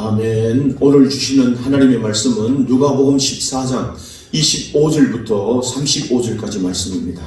아멘. 오늘 주시는 하나님의 말씀은 누가복음 14장 25절부터 35절까지 말씀입니다.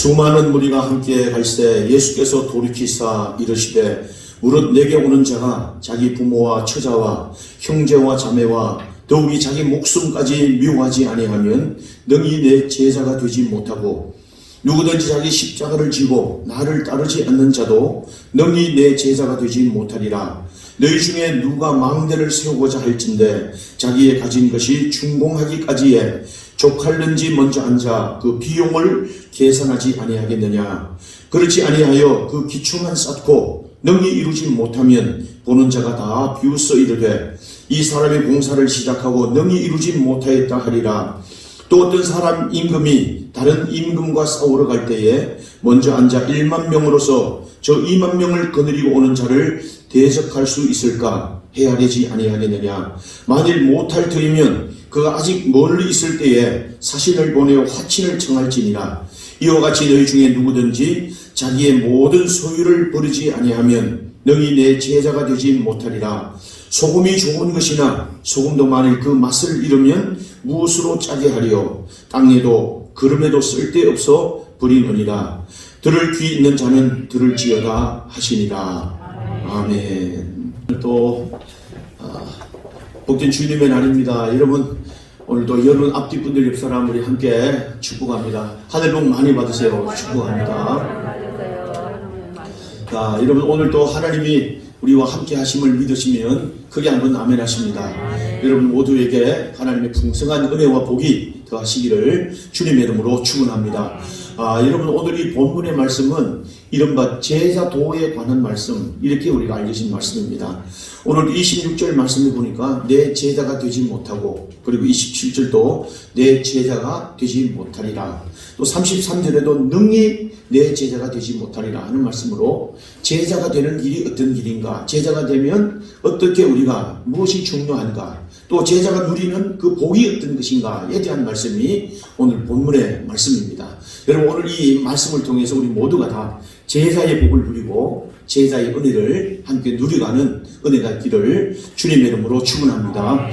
수많은 무리가 함께 갈새 예수께서 돌이키사 이르시되 무릇 내게 오는 자가 자기 부모와 처자와 형제와 자매와 더욱이 자기 목숨까지 미워하지 아니하면 능히 내 제자가 되지 못하고 누구든지 자기 십자가를 지고 나를 따르지 않는 자도 능히 내 제자가 되지 못하리라. 너희 중에 누가 망대를 세우고자 할진대 자기의 가진 것이 충공하기까지에 족할는지 먼저 앉아 그 비용을 계산하지 아니하겠느냐. 그렇지 아니하여 그 기초만 쌓고 능히 이루지 못하면 보는 자가 다 비웃어 이르되 이 사람이 공사를 시작하고 능히 이루지 못하였다 하리라. 또 어떤 사람 임금이 다른 임금과 싸우러 갈 때에 먼저 앉아 1만 명으로서 저 2만 명을 거느리고 오는 자를 대적할 수 있을까 헤아리지 아니하겠느냐. 만일 못할 터이면 그가 아직 멀리 있을 때에 사신을 보내어 화친을 청할지니라. 이와 같이 너희 중에 누구든지 자기의 모든 소유를 버리지 아니하면 능히 내 제자가 되지 못하리라. 소금이 좋은 것이나 소금도 만일 그 맛을 잃으면 무엇으로 짜게 하리요. 땅에도 그름에도 쓸데없어 버리느니라. 들을 귀 있는 자는 들을지어다 하시니라. 아멘. 또 복된 주님의 날입니다. 여러분 오늘도 여러분 앞뒤 분들 옆 사람 우리 함께 축복합니다. 하늘 복 많이 받으세요. 축복합니다. 자, 여러분 오늘도 하나님이 우리와 함께 하심을 믿으시면 크게 한번 아멘 하십니다. 여러분 모두에게 하나님의 풍성한 은혜와 복이 더하시기를 주님의 이름으로 축원합니다. 여러분 오늘 이 본문의 말씀은 이른바 제자도에 관한 말씀, 이렇게 우리가 알려진 말씀입니다. 오늘 26절 말씀을 보니까 내 제자가 되지 못하고, 그리고 27절도 내 제자가 되지 못하리라. 또 33절에도 능히 내 제자가 되지 못하리라 하는 말씀으로 제자가 되는 길이 어떤 길인가, 제자가 되면 어떻게 우리가 무엇이 중요한가, 또 제자가 누리는 그 복이 어떤 것인가에 대한 말씀이 오늘 본문의 말씀입니다. 여러분 오늘 이 말씀을 통해서 우리 모두가 다 제자의 복을 누리고 제자의 은혜를 함께 누려가는 은혜가 있기를 주님의 이름으로 축원합니다.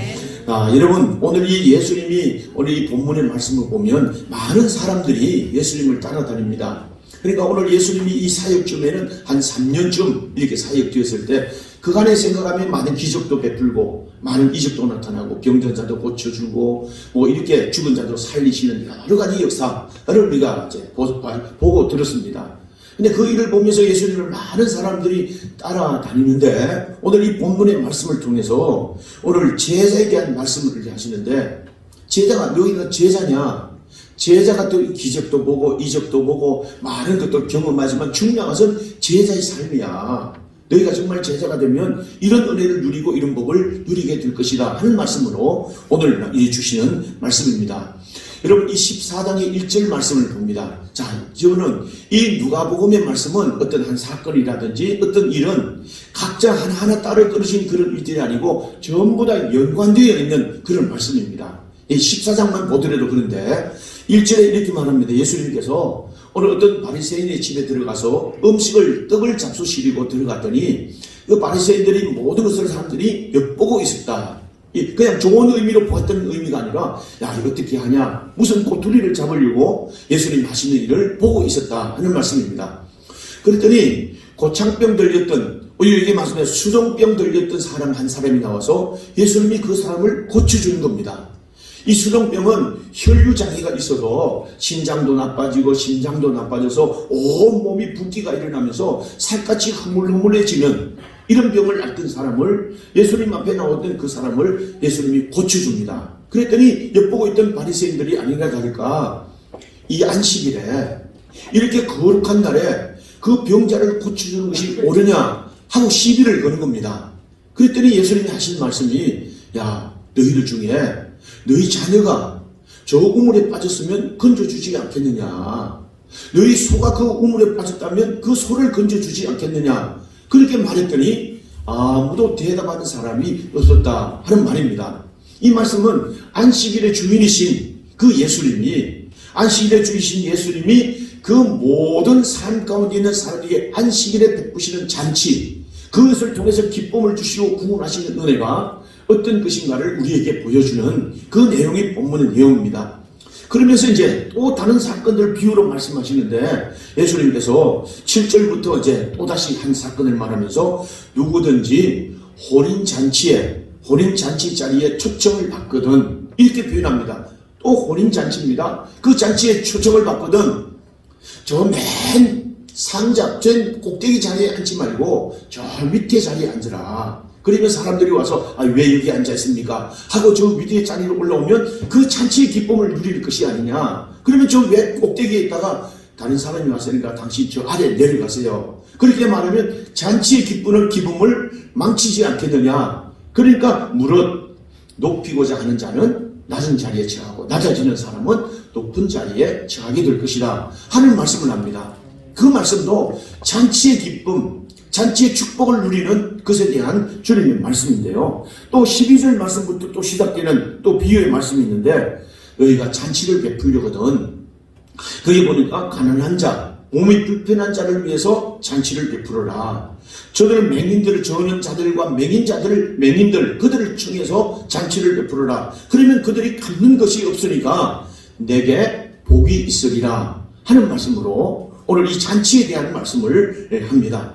여러분 오늘 이 예수님이 오늘 이 본문의 말씀을 보면 많은 사람들이 예수님을 따라다닙니다. 그러니까 오늘 예수님이 이 사역쯤에는 한 3년쯤 이렇게 사역되었을 때 그간에 생각하면 많은 기적도 베풀고 많은 이적도 나타나고 병든 자도 고쳐주고 뭐 이렇게 죽은 자도 살리시는 여러 가지 역사를 우리가 이제 보고 들었습니다. 근데 그 일을 보면서 예수님을 많은 사람들이 따라다니는데 오늘 이 본문의 말씀을 통해서 오늘 제자에 대한 말씀을 하시는데 제자가 너희가 제자냐? 제자가 또 기적도 보고 이적도 보고 많은 것들 경험하지만 중요한 것은 제자의 삶이야. 너희가 정말 제자가 되면 이런 은혜를 누리고 이런 복을 누리게 될 것이다 하는 말씀으로 오늘 주시는 말씀입니다. 여러분 이 14장의 1절 말씀을 봅니다. 자, 저는 이 누가복음의 말씀은 어떤 한 사건이라든지 어떤 일은 각자 하나하나 따로 떨어진 그런 일들이 아니고 전부 다 연관되어 있는 그런 말씀입니다. 이 14장만 보더라도 그런데 1절에 이렇게 말합니다. 예수님께서 오늘 어떤 바리새인의 집에 들어가서 떡을 잡수시리고 들어갔더니 그 바리새인들이 모든 것을 사람들이 엿보고 있었다. 그냥 좋은 의미로 보았던 의미가 아니라 야 이거 어떻게 하냐 무슨 꼬투리를 잡으려고 예수님 하시는 일을 보고 있었다 하는 말씀입니다. 그랬더니 고창병 들렸던 이게 말씀에 수종병 들렸던 사람 한 사람이 나와서 예수님이 그 사람을 고쳐주는 겁니다. 이 수종병은 혈류장애가 있어서 신장도 나빠지고 심장도 나빠져서 온몸이 붓기가 일어나면서 살갗이 흐물흐물해지는 이런 병을 앓던 사람을 예수님 앞에 나왔던 그 사람을 예수님이 고쳐줍니다. 그랬더니 엿보고 있던 바리새인들이 아니나 다를까 이 안식일에 이렇게 거룩한 날에 그 병자를 고쳐주는 것이 옳으냐 하고 시비를 거는 겁니다. 그랬더니 예수님이 하신 말씀이 야 너희들 중에 너희 자녀가 저 우물에 빠졌으면 건져주지 않겠느냐. 너희 소가 그 우물에 빠졌다면 그 소를 건져주지 않겠느냐. 그렇게 말했더니 아무도 대답하는 사람이 없었다 하는 말입니다. 이 말씀은 안식일의 주인이신 그 예수님이, 안식일의 주이신 예수님이 그 모든 삶 가운데 있는 사람에게 안식일에 베푸시는 잔치, 그것을 통해서 기쁨을 주시고 구원하시는 은혜가 어떤 것인가를 우리에게 보여주는 그 내용이 본문의 내용입니다. 그러면서 이제 또 다른 사건들 비유로 말씀하시는데, 예수님께서 7절부터 이제 또다시 한 사건을 말하면서 누구든지 혼인잔치 자리에 초청을 받거든, 이렇게 표현합니다. 또 혼인잔치입니다. 그 잔치에 초청을 받거든 저 맨 상자, 전 꼭대기 자리에 앉지 말고 저 밑에 자리에 앉으라. 그러면 사람들이 와서 왜 여기 앉아 있습니까? 하고 저 밑에 자리로 올라오면 그 잔치의 기쁨을 누릴 것이 아니냐. 그러면 저 왜 꼭대기에 있다가 다른 사람이 왔으니까 당신 저 아래 내려가세요. 그렇게 말하면 잔치의 기쁨을 망치지 않겠느냐. 그러니까 무릇 높이고자 하는 자는 낮은 자리에 처하고 낮아지는 사람은 높은 자리에 처하게 될 것이다 하는 말씀을 합니다. 그 말씀도 잔치의 기쁨, 잔치의 축복을 누리는 것에 대한 주님의 말씀인데요. 또 12절 말씀부터 또 시작되는 또 비유의 말씀이 있는데, 너희가 잔치를 베풀려거든 거기 보니까 가난한 자, 몸이 불편한 자를 위해서 잔치를 베풀어라. 저들은 맹인들을 저는 자들과 맹인들 그들을 청해서 잔치를 베풀어라. 그러면 그들이 갖는 것이 없으니까 내게 복이 있으리라 하는 말씀으로 오늘 이 잔치에 대한 말씀을 합니다.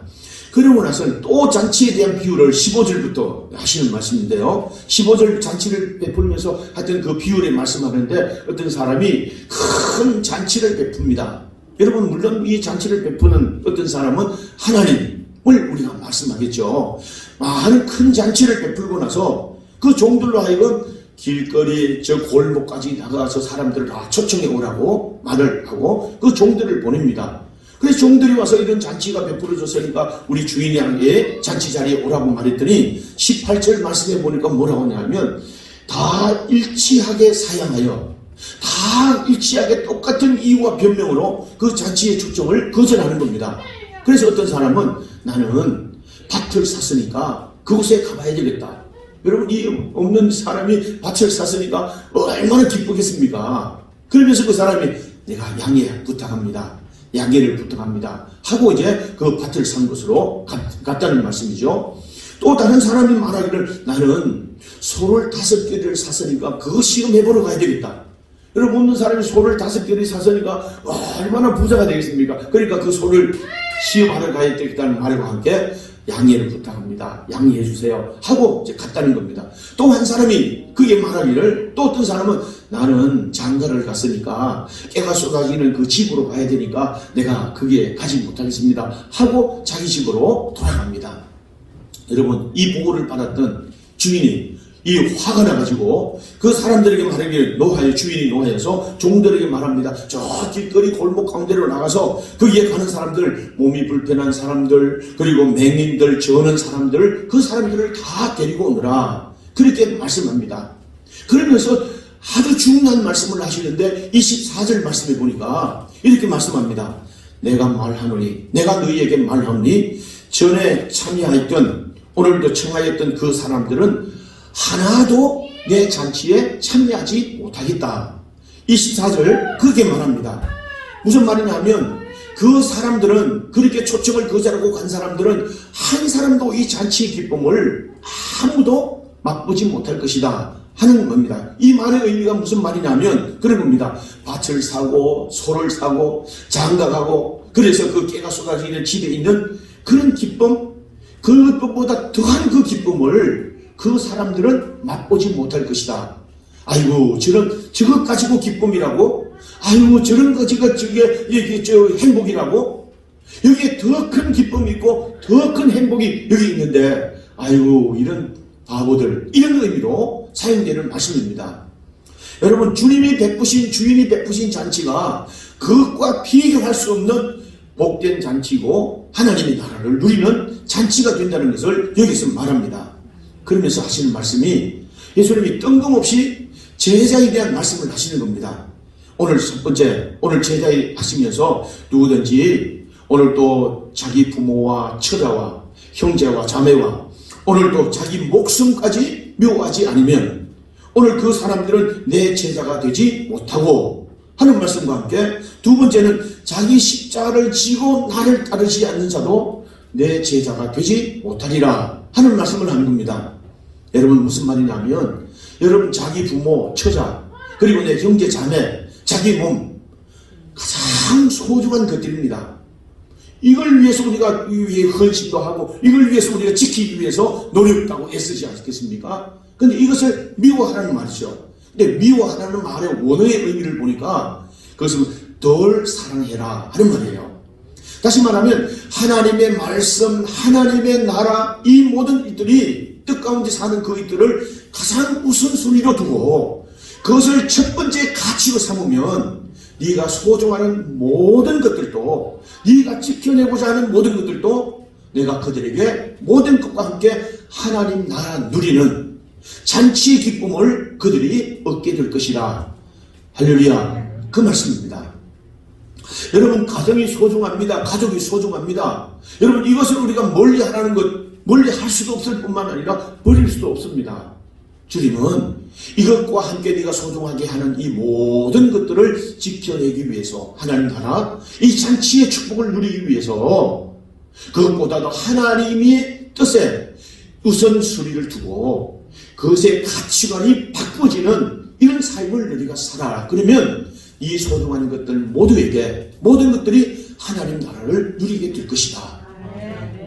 그러고 나서는 또 잔치에 대한 비유를 15절부터 하시는 말씀인데요. 15절 잔치를 베풀면서 하여튼 그 비유를 말씀하는데, 어떤 사람이 큰 잔치를 베풉니다. 여러분, 물론 이 잔치를 베푸는 어떤 사람은 하나님을 우리가 말씀하겠죠. 많은 큰 잔치를 베풀고 나서 그 종들로 하여금 길거리 저 골목까지 나가서 사람들을 다 초청해 오라고 말을 하고 그 종들을 보냅니다. 그래서 종들이 와서 이런 잔치가 베풀어졌으니까 우리 주인에게 잔치 자리에 오라고 말했더니 18절 말씀에 보니까 뭐라고 하냐면, 다 일치하게 사양하여 다 일치하게 똑같은 이유와 변명으로 그 잔치의 초청을 거절하는 겁니다. 그래서 어떤 사람은 나는 밭을 샀으니까 그곳에 가봐야 되겠다. 여러분, 이 없는 사람이 밭을 샀으니까 얼마나 기쁘겠습니까? 그러면서 그 사람이 내가 양해 부탁합니다. 양해를 부탁합니다 하고 이제 그 밭을 산 것으로 갔다는 말씀이죠. 또 다른 사람이 말하기를 나는 소를 5개를 샀으니까 그거 시험해보러 가야 되겠다. 여러분, 없는 사람이 소를 5개를 샀으니까 얼마나 부자가 되겠습니까? 그러니까 그 소를 시험하러 가야 되겠다는 말과 함께 양해를 부탁합니다. 양해해 주세요 하고 이제 갔다는 겁니다. 또 한 사람이 그게 말하기를, 또 어떤 사람은 나는 장가를 갔으니까 깨가 쏟아지는 그 집으로 가야 되니까 내가 거기에 가지 못하겠습니다 하고 자기 집으로 돌아갑니다. 여러분, 이 보고를 받았던 주인이 이 화가 나가지고 그 사람들에게 말하기를 주인이 노하여서 종들에게 말합니다. 저 길거리 골목 가운데로 나가서 거기에 가는 사람들, 몸이 불편한 사람들, 그리고 맹인들, 저는 사람들, 그 사람들을 다 데리고 오느라 그렇게 말씀합니다. 그러면서 아주 중요한 말씀을 하시는데 24절 말씀에 보니까 이렇게 말씀합니다. 내가 너희에게 말하노니 전에 참여하였던, 오늘도 청하였던 그 사람들은 하나도 내 잔치에 참여하지 못하겠다. 24절 그렇게 말합니다. 무슨 말이냐면, 그 사람들은, 그렇게 초청을 거절하고 간 사람들은 한 사람도 이 잔치의 기쁨을 아무도 맛보지 못할 것이다 하는 겁니다. 이 말의 의미가 무슨 말이냐면 그런 겁니다. 밭을 사고 소를 사고 장가가고 그래서 그 깨가 쏟아지는 집에 있는 그런 기쁨, 그것보다 더한 그 기쁨을 그 사람들은 맛보지 못할 것이다. 아이고, 저것 가지고 기쁨이라고? 아이고, 저런 거지가 행복이라고? 여기에 더 큰 기쁨이 있고 더 큰 행복이 여기 있는데, 아이고, 이런 바보들, 이런 의미로 사용되는 말씀입니다. 여러분, 주인이 베푸신 잔치가 그것과 비교할 수 없는 복된 잔치고 하나님의 나라를 누리는 잔치가 된다는 것을 여기서 말합니다. 그러면서 하시는 말씀이, 예수님이 뜬금없이 제자에 대한 말씀을 하시는 겁니다. 오늘 첫 번째, 오늘 제자에 하시면서 누구든지 오늘 또 자기 부모와 처자와 형제와 자매와 오늘도 자기 목숨까지 미워하지 않으면 오늘 그 사람들은 내 제자가 되지 못하고 하는 말씀과 함께 두 번째는 자기 십자가를 지고 나를 따르지 않는 자도 내 제자가 되지 못하리라 하는 말씀을 하는 겁니다. 여러분 무슨 말이냐면 여러분 자기 부모, 처자 그리고 내 형제, 자매, 자기 몸 가장 소중한 것들입니다. 이걸 위해서 우리가 위해 헌신도 하고 이걸 위해서 우리가 지키기 위해서 노력하고 애쓰지 않겠습니까? 근데 이것을 미워하라는 말이죠. 근데 미워하라는 말의 원어의 의미를 보니까 그것은 덜 사랑해라 하는 말이에요. 다시 말하면 하나님의 말씀, 하나님의 나라 이 모든 일들이 뜻 가운데 사는 그 일들을 가장 우선순위로 두고 그것을 첫 번째 가치로 삼으면 네가 소중하는 모든 것들도 네가 지켜내고자 하는 모든 것들도 내가 그들에게 모든 것과 함께 하나님 나라 누리는 잔치의 기쁨을 그들이 얻게 될 것이라. 할렐루야. 그 말씀입니다. 여러분 가정이 소중합니다. 가족이 소중합니다. 여러분 이것을 우리가 멀리하라는 것 멀리할 수도 없을 뿐만 아니라 버릴 수도 없습니다. 주님은 이것과 함께 네가 소중하게 하는 이 모든 것들을 지켜내기 위해서 하나님 나라 이 잔치의 축복을 누리기 위해서 그것보다도 하나님의 뜻에 우선순위를 두고 그것의 가치관이 바꿔지는 이런 삶을 너희가 살아라. 그러면 이 소중한 것들 모두에게 모든 것들이 하나님 나라를 누리게 될 것이다.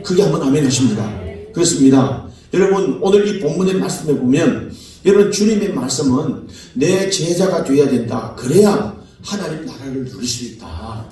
그게 한번 아멘 하십니다. 그렇습니다. 여러분 오늘 이 본문의 말씀에 보면 여러분 주님의 말씀은 내 제자가 되어야 된다. 그래야 하나님 나라를 누릴 수 있다.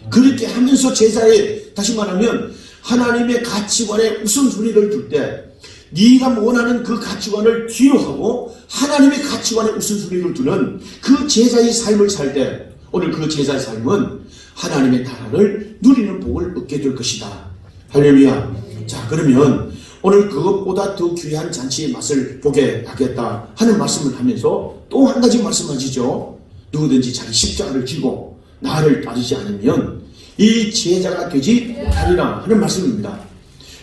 그렇게 하면서 제자의 다시 말하면 하나님의 가치관에 우선순위를 둘 때 네가 원하는 그 가치관을 뒤로 하고 하나님의 가치관에 우선순위를 두는 그 제자의 삶을 살 때 오늘 그 제자의 삶은 하나님의 나라를 누리는 복을 얻게 될 것이다. 할렐루야. 자 그러면 오늘 그것보다 더 귀한 잔치의 맛을 보게 하겠다 하는 말씀을 하면서 또 한 가지 말씀하시죠. 누구든지 자기 십자가를 지고 나를 따르지 않으면 이 제자가 되지 못하리라 하는 말씀입니다.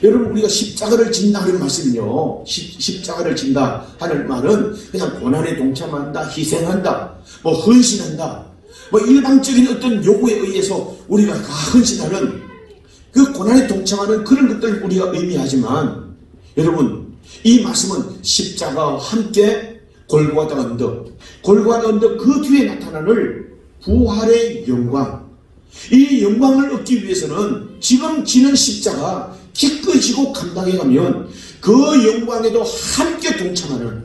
여러분 우리가 십자가를 진다 하는 말씀은요. 십자가를 진다 하는 말은 그냥 고난에 동참한다, 희생한다, 뭐 헌신한다, 뭐 일방적인 어떤 요구에 의해서 우리가 헌신하는 그 고난에 동참하는 그런 것들을 우리가 의미하지만 여러분 이 말씀은 십자가와 함께 골고아다 언덕 그 뒤에 나타나는 부활의 영광 이 영광을 얻기 위해서는 지금 지는 십자가 기꺼이 지고 감당해가면 그 영광에도 함께 동참하는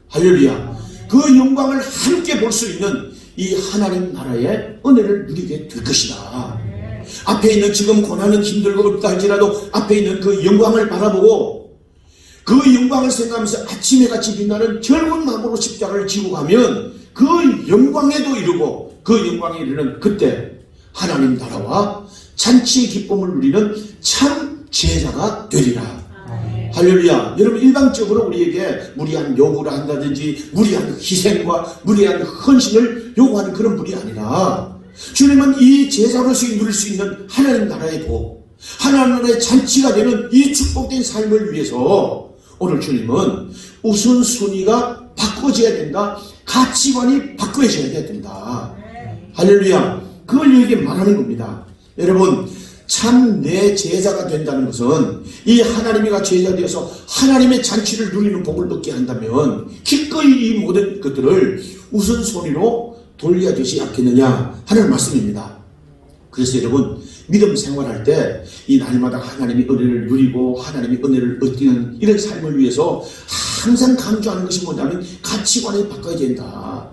할렐루야 그 영광을 함께 볼 수 있는 이 하나님 나라의 은혜를 누리게 될 것이다. 앞에 있는 지금 고난은 힘들고 어렵다 할지라도 앞에 있는 그 영광을 바라보고 그 영광을 생각하면서 아침에 같이 빛나는 젊은 마음으로 십자가를 지고 가면 그 영광에도 이르고 그 영광에 이르는 그때 하나님 나라와 잔치의 기쁨을 누리는 참 제자가 되리라. 할렐루야. 여러분 일방적으로 우리에게 무리한 요구를 한다든지 무리한 희생과 무리한 헌신을 요구하는 그런 분이 아니라 주님은 이 제자로서 누릴 수 있는 하나님 나라의 복 하나님 나라의 잔치가 되는 이 축복된 삶을 위해서 오늘 주님은 우선순위가 바꿔져야 된다. 가치관이 바꿔져야 된다. 할렐루야. 그걸 여기에 말하는 겁니다. 여러분 참 내 제자가 된다는 것은 이 하나님이가 제자 되어서 하나님의 잔치를 누리는 복을 얻게 한다면 기꺼이 이 모든 것들을 우선순위로 돌려야 되지 않겠느냐 하는 말씀입니다. 그래서 여러분 믿음 생활할 때 이 날마다 하나님의 은혜를 누리고 하나님의 은혜를 얻는 이런 삶을 위해서 항상 강조하는 것이 뭐냐면 가치관이 바꿔야 된다.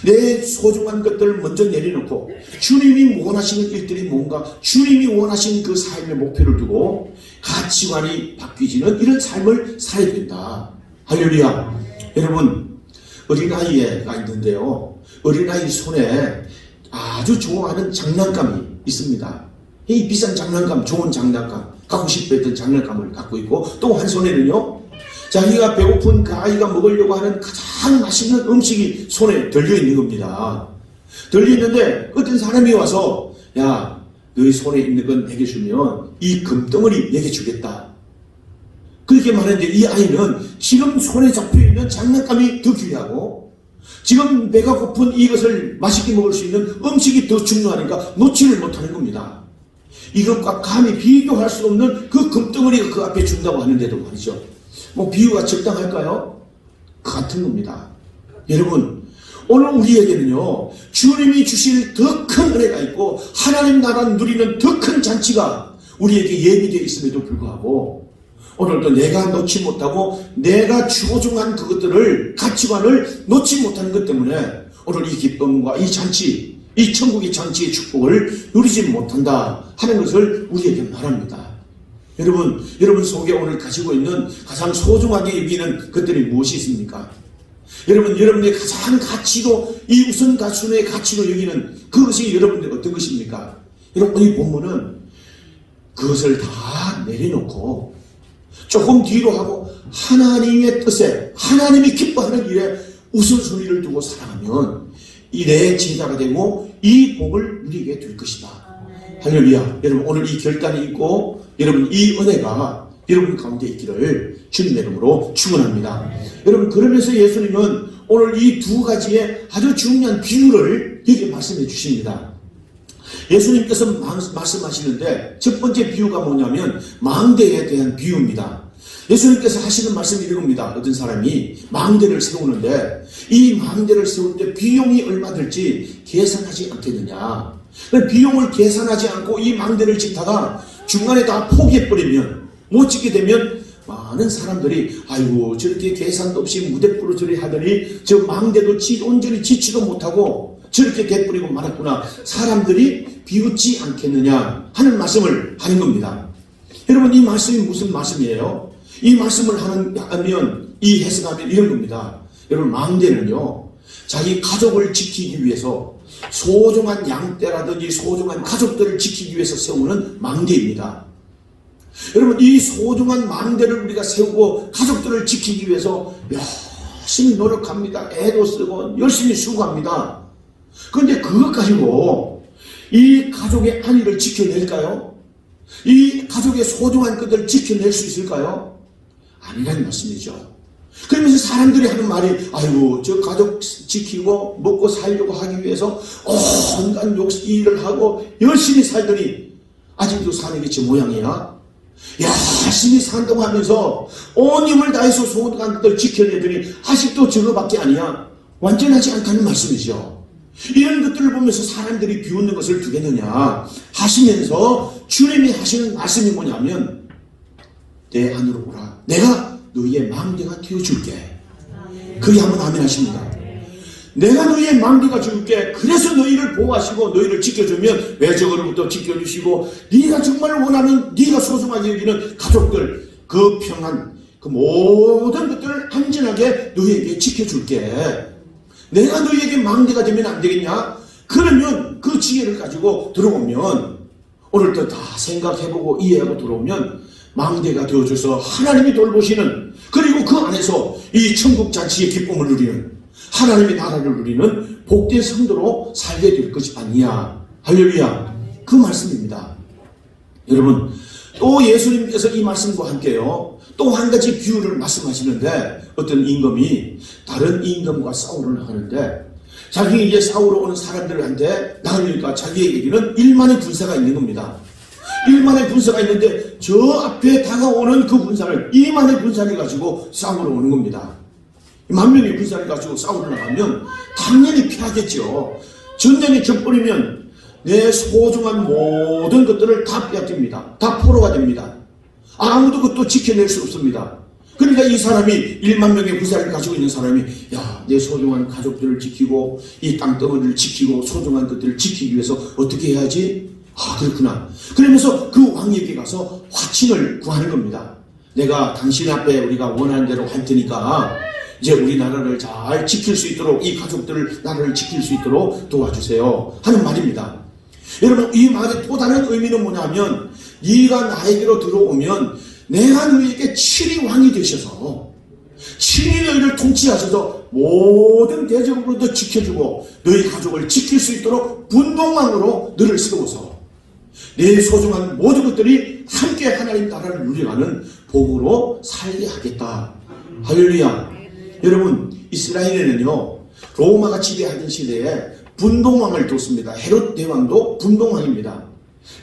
내 소중한 것들을 먼저 내려놓고 주님이 원하시는 일들이 뭔가 주님이 원하시는 그 삶의 목표를 두고 가치관이 바뀌지는 이런 삶을 살아야 된다. 할렐루야. 여러분 어린아이가 있는데요. 어린아이 손에 아주 좋아하는 장난감이 있습니다. 이 비싼 장난감, 좋은 장난감, 갖고 싶어 했던 장난감을 갖고 있고 또 한 손에는요. 자기가 배고픈 그 아이가 먹으려고 하는 가장 맛있는 음식이 손에 들려있는 겁니다. 들려있는데 어떤 사람이 와서 야 너희 손에 있는 건 내게 주면 이 금덩어리 내게 주겠다. 그렇게 말했는데 이 아이는 지금 손에 잡혀있는 장난감이 더 귀하고 지금 배가 고픈 이것을 맛있게 먹을 수 있는 음식이 더 중요하니까 놓지를 못하는 겁니다. 이것과 감히 비교할 수 없는 그 금덩어리가 그 앞에 준다고 하는데도 말이죠. 뭐 비유가 적당할까요? 같은 겁니다. 여러분, 오늘 우리에게는요, 주님이 주실 더 큰 은혜가 있고 하나님 나라 누리는 더 큰 잔치가 우리에게 예비되어 있음에도 불구하고 오늘도 내가 놓지 못하고 내가 소중한 그것들을, 가치관을 놓지 못하는 것 때문에 오늘 이 기쁨과 이 잔치, 이 천국의 잔치의 축복을 누리지 못한다 하는 것을 우리에게 말합니다. 여러분 속에 오늘 가지고 있는 가장 소중하게 여기는 것들이 무엇이 있습니까? 여러분의 가장 가치로, 이 우선 가치의 가치로 여기는 그것이 여러분들 어떤 것입니까? 여러분, 이 본문은 그것을 다 내려놓고 조금 뒤로 하고 하나님의 뜻에, 하나님이 기뻐하는 일에 우선순위를 두고 살아가면 이 내 제자가 되고 이 복을 누리게 될 것이다. 할렐루야. 여러분, 오늘 이 결단이 있고 여러분 이 은혜가 여러분 가운데 있기를 주님의 이름으로 축원합니다. 여러분, 그러면서 예수님은 오늘 이 두 가지의 아주 중요한 비유를 여기 말씀해 주십니다. 예수님께서 말씀하시는데 첫 번째 비유가 뭐냐면 망대에 대한 비유입니다. 예수님께서 하시는 말씀이 이겁니다. 어떤 사람이 망대를 세우는데 이 망대를 세울 때 비용이 얼마 들지 계산하지 않겠느냐. 비용을 계산하지 않고 이 망대를 짓다가 중간에 다 포기해버리면, 못 짓게 되면 많은 사람들이 아이고 저렇게 계산도 없이 무대부르저리 하더니 저 망대도 온전히 짓지도 못하고 저렇게 돼버리고 말았구나, 사람들이 비웃지 않겠느냐 하는 말씀을 하는 겁니다. 여러분, 이 말씀이 무슨 말씀이에요? 이 말씀을 하면 이 해석하면 이런 겁니다. 여러분, 망대는요 자기 가족을 지키기 위해서 소중한 양떼라든지 소중한 가족들을 지키기 위해서 세우는 망대입니다. 여러분, 이 소중한 망대를 우리가 세우고 가족들을 지키기 위해서 열심히 노력합니다. 애도 쓰고 열심히 수고합니다. 그런데 그것 가지고 이 가족의 안위를 지켜낼까요? 이 가족의 소중한 것들을 지켜낼 수 있을까요? 아니라는 말씀이죠. 그러면서 사람들이 하는 말이 아이고 저 가족 지키고 먹고 살려고 하기 위해서 온갖 일을 하고 열심히 살더니 아직도 사는 게 저 모양이야. 열심히 산다고 하면서 온 힘을 다해서 소중한 것들을 지켜내더니 아직도 저거밖에 아니야. 완전하지 않다는 말씀이죠. 이런 것들을 보면서 사람들이 비웃는 것을 두겠느냐 하시면서 주님이 하시는 말씀이 뭐냐면 내 안으로 오라. 내가 너희의 망대가 되어줄게. 그게 한번 아멘 하십니다. 내가 너희의 망대가 줄게. 그래서 너희를 보호하시고 너희를 지켜주면 외적으로부터 지켜주시고 네가 정말 원하는, 네가 소중하게 여기는 가족들, 그 평안, 그 모든 것들을 안전하게 너희에게 지켜줄게. 내가 너희에게 망대가 되면 안 되겠냐? 그러면 그 지혜를 가지고 들어오면, 오늘도 다 생각해보고 이해하고 들어오면 망대가 되어줘서 하나님이 돌보시는, 그리고 그 안에서 이 천국 잔치의 기쁨을 누리는, 하나님의 나라를 누리는 복된 성도로 살게 될 것이 아니냐. 할렐루야. 그 말씀입니다. 여러분, 또 예수님께서 이 말씀과 함께요 또 한 가지 비유를 말씀하시는데, 어떤 임금이 다른 임금과 싸우를 하는데 자기 이제 싸우러 오는 사람들한테 나으니까 자기에게는 1만의 군사가 있는 겁니다. 1만의 군사가 있는데 저 앞에 다가오는 그 군사를 2만의 군사를 가지고 싸우러 오는 겁니다. 10,000명의 군사를 가지고 싸우러 나가면 당연히 피하겠죠. 전쟁이 져버리면 내 소중한 모든 것들을 다 빼앗깁니다. 다 포로가 됩니다. 아무도 그것도 지켜낼 수 없습니다. 그러니까 이 사람이 10,000명의 군사를 가지고 있는 사람이 내 소중한 가족들을 지키고 이 땅덩어리를 지키고 소중한 것들을 지키기 위해서 어떻게 해야지? 그렇구나. 그러면서 그 왕에게 가서 화친을 구하는 겁니다. 내가 당신 앞에 우리가 원하는 대로 할 테니까 이제 우리 나라를 잘 지킬 수 있도록, 이 가족들을, 나라를 지킬 수 있도록 도와주세요 하는 말입니다. 여러분, 이 말의 또 다른 의미는 뭐냐면 네가 나에게로 들어오면 내가 너희에게 친히 왕이 되셔서 친히 너희를 통치하셔서 모든 대적으로도 지켜주고 너희 가족을 지킬 수 있도록 분동왕으로 너를 세워서 내 소중한 모든 것들이 함께 하나님 나라를 누려가는 복으로 살게 하겠다. 할렐루야. 여러분, 이스라엘에는요, 로마가 지배하던 시대에 분봉왕을 뒀습니다. 헤롯 대왕도 분봉왕입니다.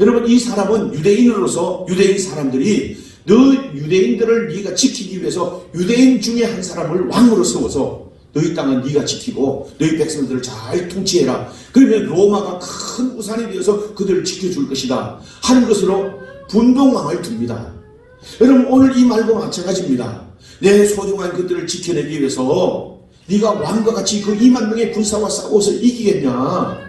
여러분, 이 사람은 유대인으로서 유대인 사람들이 너 유대인들을 네가 지키기 위해서 유대인 중에 한 사람을 왕으로 세워서 너희 땅은 네가 지키고 너희 백성들을 잘 통치해라. 그러면 로마가 큰 우산이 되어서 그들을 지켜줄 것이다 하는 것으로 분봉왕을 둡니다. 여러분, 오늘 이 말과 마찬가지입니다. 내 소중한 것들을 지켜내기 위해서 네가 왕과 같이 그 2만 명의 군사와 싸워서 이기겠냐?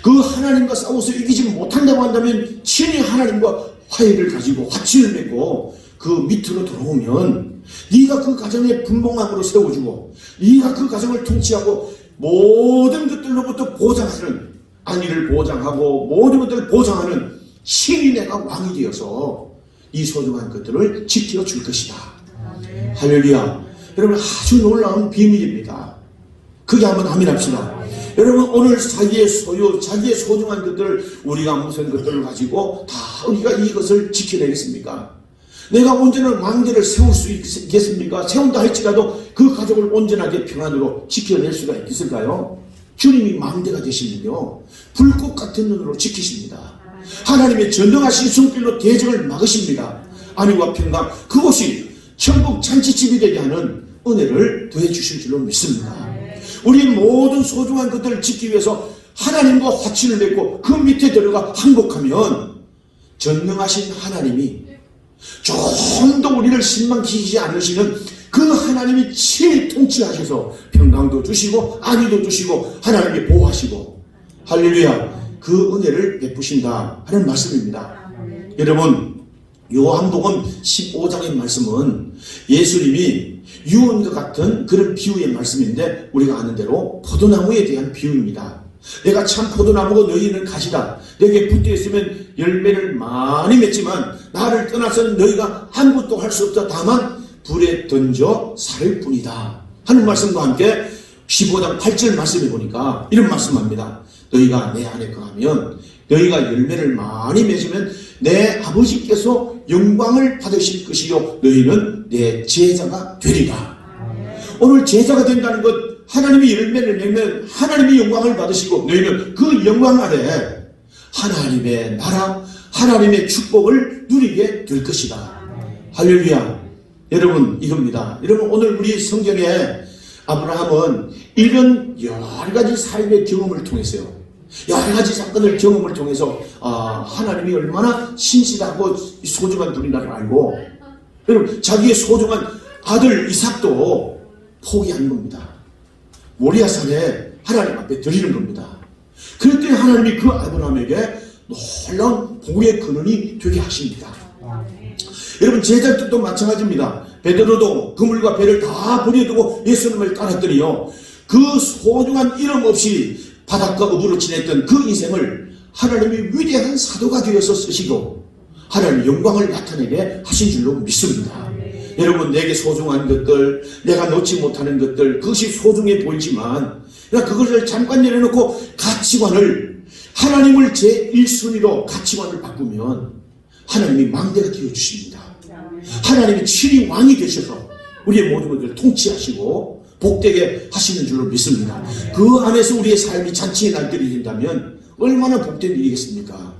그 하나님과 싸워서 이기지 못한다고 한다면 친히 하나님과 화해를 가지고 화친을 맺고 그 밑으로 들어오면 네가 그 가정의 분봉왕으로 세워주고 네가 그 가정을 통치하고 모든 것들로부터 보장하는, 안위를 보장하고 모든 것들을 보장하는 신이 내가 왕이 되어서 이 소중한 것들을 지켜줄 것이다. 할렐루야. 여러분, 아주 놀라운 비밀입니다. 그게 한번 아멘합시다. 여러분, 오늘 자기의 소유, 자기의 소중한 것들을 우리가 무슨 것들을 가지고 다 우리가 이것을 지켜내겠습니까? 내가 온전한 왕대를 세울 수 있겠습니까? 세운다 할지라도 그 가족을 온전하게 평안으로 지켜낼 수가 있을까요? 주님이 망대가 되시면요, 불꽃 같은 눈으로 지키십니다. 하나님의 전능하신 손길로 대적을 막으십니다. 안위와 평강, 그곳이 천국 잔치집이 되게 하는 은혜를 더해 주실 줄로 믿습니다. 우리 모든 소중한 것들을 지키기 위해서 하나님과 화친을 맺고 그 밑에 들어가 항복하면 전능하신 하나님이 좀 더 우리를 실망시키지 않으시는 그 하나님이 친히 통치하셔서 평강도 주시고 안위도 주시고 하나님이 보호하시고, 할렐루야, 그 은혜를 베푸신다 하는 말씀입니다. 여러분, 요한복음 15장의 말씀은 예수님이 유언과 같은 그런 비유의 말씀인데, 우리가 아는 대로 포도나무에 대한 비유입니다. 내가 참 포도나무고 너희는 가시다. 내게 붙어 있으면 열매를 많이 맺지만 나를 떠나서는 너희가 아무것도 할 수 없다. 다만 불에 던져 살 뿐이다 하는 말씀과 함께 15장 8절 말씀에 보니까 이런 말씀합니다. 너희가 내 안에 거하면 너희가 열매를 많이 맺으면 내 아버지께서 영광을 받으실 것이요 너희는 내 제자가 되리라. 오늘 제자가 된다는 것, 하나님이 열매를 맺으면 하나님이 영광을 받으시고 너희는 그 영광 아래 하나님의 나라, 하나님의 축복을 누리게 될 것이다. 할렐루야. 여러분, 이겁니다. 여러분, 오늘 우리 성경에 아브라함은 이런 여러 가지 삶의 경험을 통해서요, 여러 가지 사건을 경험을 통해서 하나님이 얼마나 신실하고 소중한 분이라를 알고, 여러분, 자기의 소중한 아들 이삭도 포기한 겁니다. 모리아산에 하나님 앞에 드리는 겁니다. 그럴 때 하나님이 그 아브라함에게 놀라운 복의 근원이 되게 하십니다. 여러분, 제자들도 마찬가지입니다. 베드로도 그물과 배를 다 버려두고 예수님을 따랐더니요, 그 소중한 이름 없이 바닷가 어부로 지냈던 그 인생을 하나님이 위대한 사도가 되어서 쓰시고 하나님의 영광을 나타내게 하신 줄로 믿습니다. 여러분, 내게 소중한 것들, 내가 놓지 못하는 것들, 그것이 소중해 보이지만 그것을 잠깐 내려놓고 가치관을, 하나님을 제1순위로 가치관을 바꾸면 하나님이 망대가 되어주십니다. 하나님이 친히 왕이 되셔서 우리의 모든 것들을 통치하시고 복되게 하시는 줄로 믿습니다. 그 안에서 우리의 삶이 잔치의 날들이 된다면 얼마나 복된 일이겠습니까?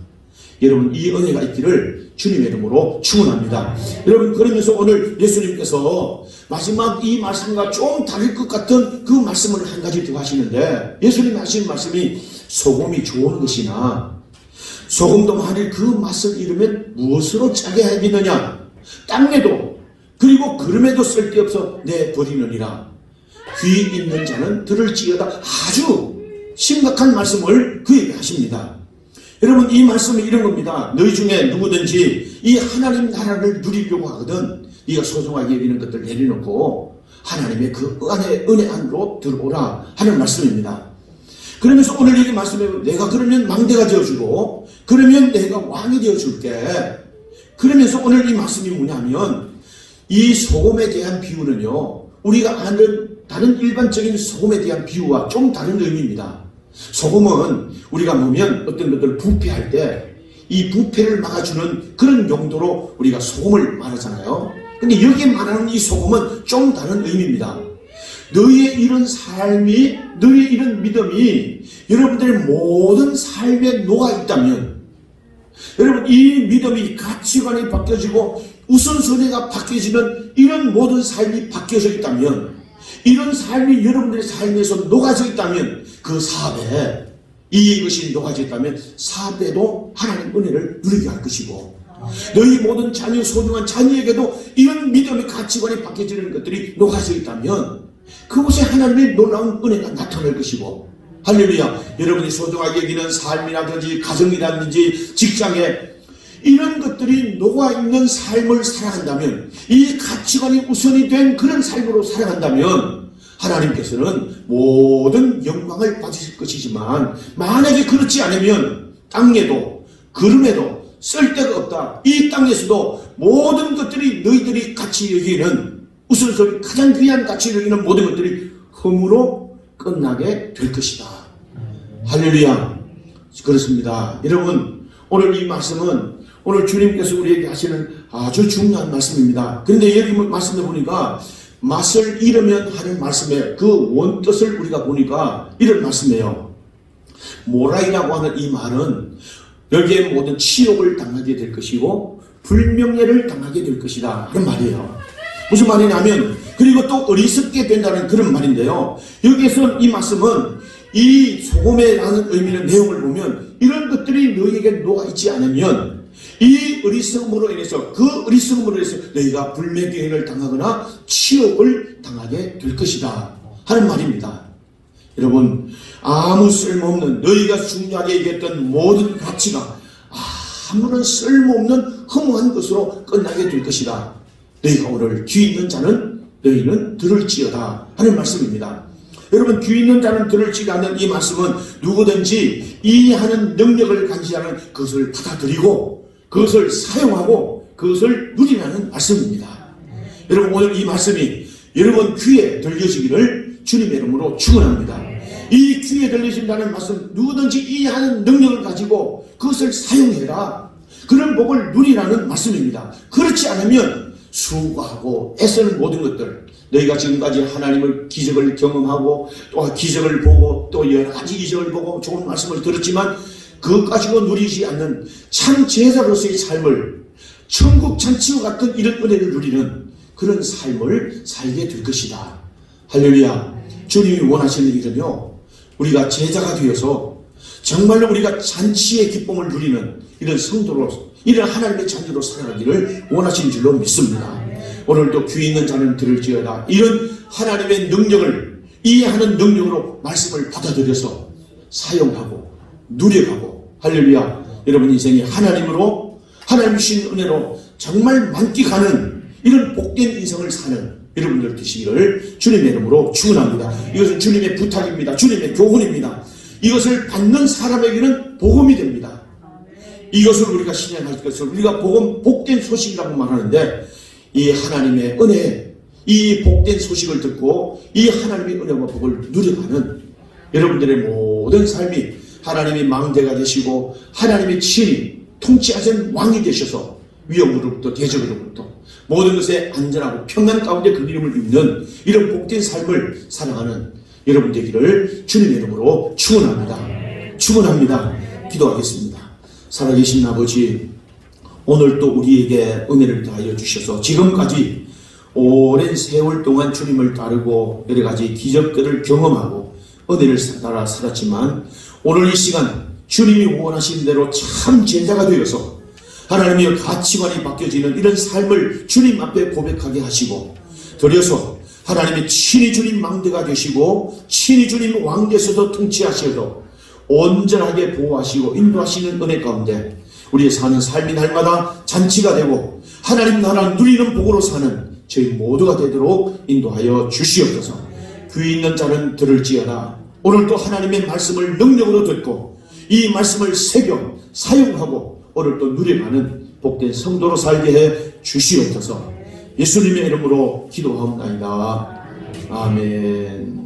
여러분, 이 은혜가 있기를 주님의 이름으로 축원합니다. 여러분, 그러면서 오늘 예수님께서 마지막 이 말씀과 좀 다를 것 같은 그 말씀을 한 가지 더 하시는데, 예수님이 하신 말씀이 소금이 좋은 것이나 소금도 만일 그 맛을 잃으면 무엇으로 짜게 하겠느냐? 땅에도 그리고 그름에도 쓸데없어 내버리느니라. 귀 있는 자는 들을지어다. 아주 심각한 말씀을 그에게 하십니다. 여러분, 이 말씀은 이런 겁니다. 너희 중에 누구든지 이 하나님 나라를 누리려고 하거든 네가 소중하게 여기는 것들 내려놓고 하나님의 그 안에 은혜 안으로 들어오라 하는 말씀입니다. 그러면서 오늘 이 말씀에 내가 그러면 망대가 되어주고 그러면 내가 왕이 되어줄게. 그러면서 오늘 이 말씀이 뭐냐면, 이 소금에 대한 비유는요, 우리가 아는 다른 일반적인 소금에 대한 비유와 좀 다른 의미입니다. 소금은 우리가 보면 어떤 것들을 부패할 때 이 부패를 막아주는 그런 용도로 우리가 소금을 말하잖아요. 근데 여기에 말하는 이 소금은 좀 다른 의미입니다. 너희의 이런 삶이, 너희의 이런 믿음이 여러분들의 모든 삶에 녹아있다면, 여러분 이 믿음이 가치관이 바뀌어지고 우선순위가 바뀌어지는 이런 모든 삶이 바뀌어져 있다면, 이런 삶이 여러분들의 삶에서 녹아져 있다면, 그 4배, 이것이 녹아져 있다면 4배도 하나님 은혜를 누리게 할 것이고, 너희 모든 자녀, 소중한 자녀에게도 이런 믿음의 가치관이 바뀌어지는 것들이 녹아져 있다면 그곳에 하나님의 놀라운 은혜가 나타날 것이고, 할렐루야. 여러분이 소중하게 여기는 삶이라든지 가정이라든지 직장에 이런 것들이 녹아있는 삶을 살아간다면, 이 가치관이 우선이 된 그런 삶으로 살아간다면 하나님께서는 모든 영광을 받으실 것이지만, 만약에 그렇지 않으면 땅에도 구름에도 쓸데가 없다. 이 땅에서도 모든 것들이 너희들이 가치 여기는 우선순위 가장 귀한 가치 여기는 모든 것들이 흠으로 끝나게 될 것이다. 할렐루야. 그렇습니다. 여러분 오늘 이 말씀은 오늘 주님께서 우리에게 하시는 아주 중요한 말씀입니다. 그런데 여기 말씀을 보니까 맛을 잃으면 하는 말씀의 그 원뜻을 우리가 보니까 이런 말씀이에요. 모라이라고 하는 이 말은 여기에 모든 치욕을 당하게 될 것이고 불명예를 당하게 될 것이다 하는 말이에요. 무슨 말이냐면, 그리고 또 어리석게 된다는 그런 말인데요. 여기에서 이 말씀은 이 소금이라는 의미의 내용을 보면 이런 것들이 너희에게 녹아있지 않으면 이 어리석음으로 인해서, 그 어리석음으로 인해서 너희가 불명예를 당하거나 치욕을 당하게 될 것이다 하는 말입니다. 여러분 아무 쓸모없는, 너희가 중요하게 얘기했던 모든 가치가 아무런 쓸모없는 허무한 것으로 끝나게 될 것이다. 너희가 오늘 귀 있는 자는 너희는 들을지어다 하는 말씀입니다. 여러분 귀 있는 자는 들을지라는 이 말씀은 누구든지 이해하는 능력을 가지자는 그것을 받아들이고 그것을 사용하고 그것을 누리라는 말씀입니다. 여러분 오늘 이 말씀이 여러분 귀에 들려지기를 주님의 이름으로 축원합니다. 이 귀에 들려진다는 말씀, 누구든지 이해하는 능력을 가지고 그것을 사용해라. 그런 복을 누리라는 말씀입니다. 그렇지 않으면 수고하고 애쓰는 모든 것들, 너희가 지금까지 하나님을 기적을 경험하고 또 기적을 보고 또 여러 가지 기적을 보고 좋은 말씀을 들었지만 그것 가지고 누리지 않는 참 제자로서의 삶을, 천국 잔치와 같은 이런 은혜를 누리는 그런 삶을 살게 될 것이다. 할렐루야. 주님이 원하시는 일은요, 우리가 제자가 되어서 정말로 우리가 잔치의 기쁨을 누리는 이런 성도로, 이런 하나님의 자녀로 살아가기를 원하시는 줄로 믿습니다. 오늘도 귀 있는 자는 들을지어다. 이런 하나님의 능력을 이해하는 능력으로 말씀을 받아들여서 사용하고 누려가고, 할렐루야. 여러분 인생이 하나님으로, 하나님 주신 은혜로 정말 만끽하는 이런 복된 인생을 사는 여러분들 되시기를 주님의 이름으로 축원합니다. 이것은 주님의 부탁입니다. 주님의 교훈입니다. 이것을 받는 사람에게는 복음이 됩니다. 이것을 우리가 실행할 것을 우리가 복된 소식이라고 말하는데, 이 하나님의 은혜, 이 복된 소식을 듣고 이 하나님의 은혜와 복을 누려가는 여러분들의 모든 삶이 하나님의 망대가 되시고 하나님의 친히 통치하신 왕이 되셔서 위험으로부터 대적으로부터 모든 것에 안전하고 평안 가운데 그 이름을 입는 이런 복된 삶을 살아가는 여러분 되기를 주님의 이름으로 축원합니다. 축원합니다. 기도하겠습니다. 살아계신 아버지, 오늘 또 우리에게 은혜를 다하여 주셔서 지금까지 오랜 세월 동안 주님을 따르고 여러 가지 기적들을 경험하고 은혜를 따라 살았지만, 오늘 이 시간 주님이 원하시는 대로 참 제자가 되어서 하나님의 가치관이 바뀌어지는 이런 삶을 주님 앞에 고백하게 하시고, 드려서 하나님의 친히 주님 망대가 되시고 친히 주님 왕께서도 통치하셔도 온전하게 보호하시고 인도하시는 은혜 가운데 우리의 사는 삶이 날마다 잔치가 되고 하나님 나라 누리는 복으로 사는 저희 모두가 되도록 인도하여 주시옵소서. 귀 있는 자는 들을지어다. 오늘도 하나님의 말씀을 능력으로 듣고 이 말씀을 새겨 사용하고 오늘 또 누려가는 복된 성도로 살게 해 주시옵소서. 예수님의 이름으로 기도하옵나이다. 아멘.